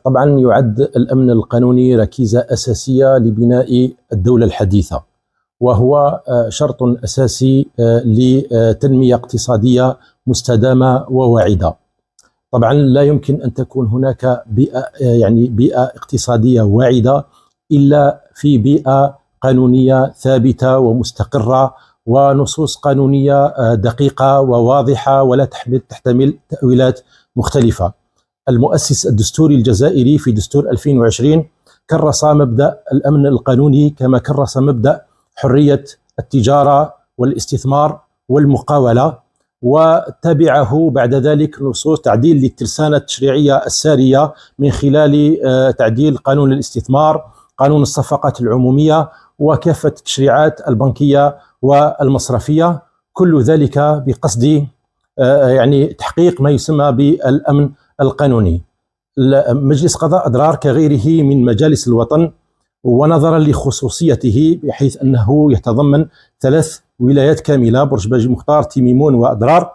طبعا يعد الأمن القانوني ركيزة أساسية لبناء الدولة الحديثة، وهو شرط أساسي لتنمية اقتصادية مستدامة وواعدة. طبعا لا يمكن أن تكون هناك بيئة اقتصادية واعدة إلا في بيئة قانونية ثابتة ومستقرة، ونصوص قانونية دقيقة وواضحة ولا تحتمل تأويلات مختلفة. المؤسس الدستوري الجزائري في دستور 2020 كرس مبدأ الأمن القانوني كما كرس مبدأ حرية التجارة والاستثمار والمقاولة، وتبعه بعد ذلك نصوص تعديل للترسانة التشريعية السارية من خلال تعديل قانون الاستثمار، قانون الصفقات العمومية، وكافة التشريعات البنكية والمصرفية، كل ذلك بقصد تحقيق ما يسمى بالأمن القانوني. مجلس قضاء أضرار كغيره من مجالس الوطن، ونظرا لخصوصيته بحيث أنه يتضمن 3 ولايات كاملة، برج باجي مختار، تيميمون وأضرار،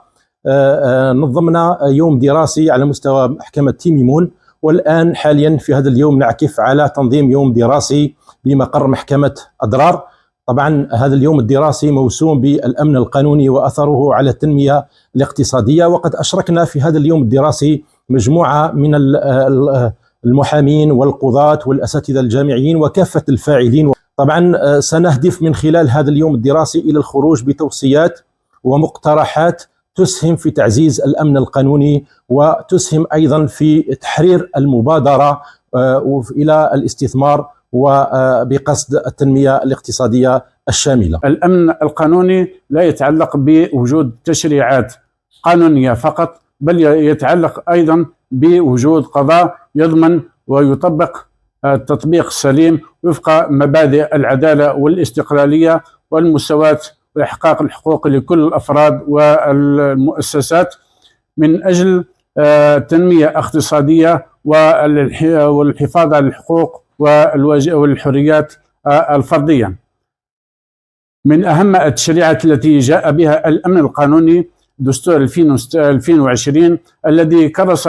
نظمنا يوم دراسي على مستوى محكمة تيميمون، والآن حاليا في هذا اليوم نعكف على تنظيم يوم دراسي بمقر محكمة أضرار. طبعا هذا اليوم الدراسي موسوم بالأمن القانوني وأثره على التنمية الاقتصادية، وقد أشركنا في هذا اليوم الدراسي مجموعة من المحامين والقضاة والأساتذة الجامعيين وكافة الفاعلين. طبعا سنهدف من خلال هذا اليوم الدراسي إلى الخروج بتوصيات ومقترحات تسهم في تعزيز الأمن القانوني، وتسهم أيضا في تحرير المبادرة إلى الاستثمار وبقصد التنمية الاقتصادية الشاملة. الأمن القانوني لا يتعلق بوجود تشريعات قانونية فقط، بل يتعلق أيضا بوجود قضاء يضمن ويطبق التطبيق السليم وفق مبادئ العدالة والاستقلالية والمساواة وإحقاق الحقوق لكل الأفراد والمؤسسات من أجل تنمية اقتصادية والحفاظ على الحقوق والحريات الفردية. من أهم التشريعات التي جاء بها الأمن القانوني دستور 2020 الذي كرس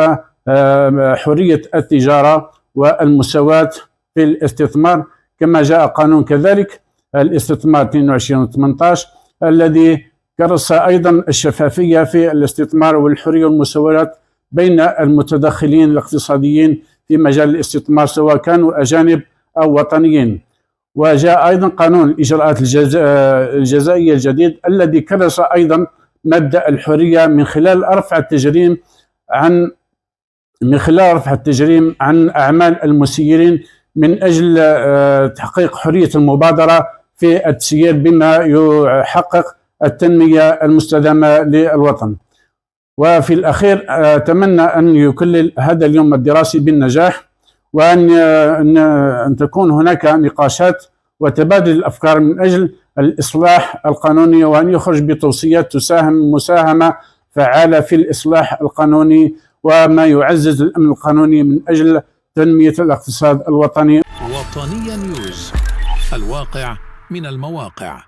حرية التجارة والمساواة في الاستثمار، كما جاء قانون كذلك الاستثمار 22/18 الذي كرس أيضا الشفافية في الاستثمار والحرية والمساواة بين المتدخلين الاقتصاديين في مجال الاستثمار سواء كانوا أجانب أو وطنيين. وجاء أيضا قانون الإجراءات الجزائية الجديد الذي كرس أيضا مبدأ الحرية من خلال رفع التجريم عن أعمال المسيرين من أجل تحقيق حرية المبادرة في التسيير بما يحقق التنمية المستدامة للوطن. وفي الأخير أتمنى أن يكلل هذا اليوم الدراسي بالنجاح، وأن تكون هناك نقاشات وتبادل الأفكار من أجل الإصلاح القانوني، وأن يخرج بتوصيات تساهم مساهمة فعالة في الإصلاح القانوني وما يعزز الأمن القانوني من أجل تنمية الاقتصاد الوطني. وطنيا نيوز، الواقع من المواقع.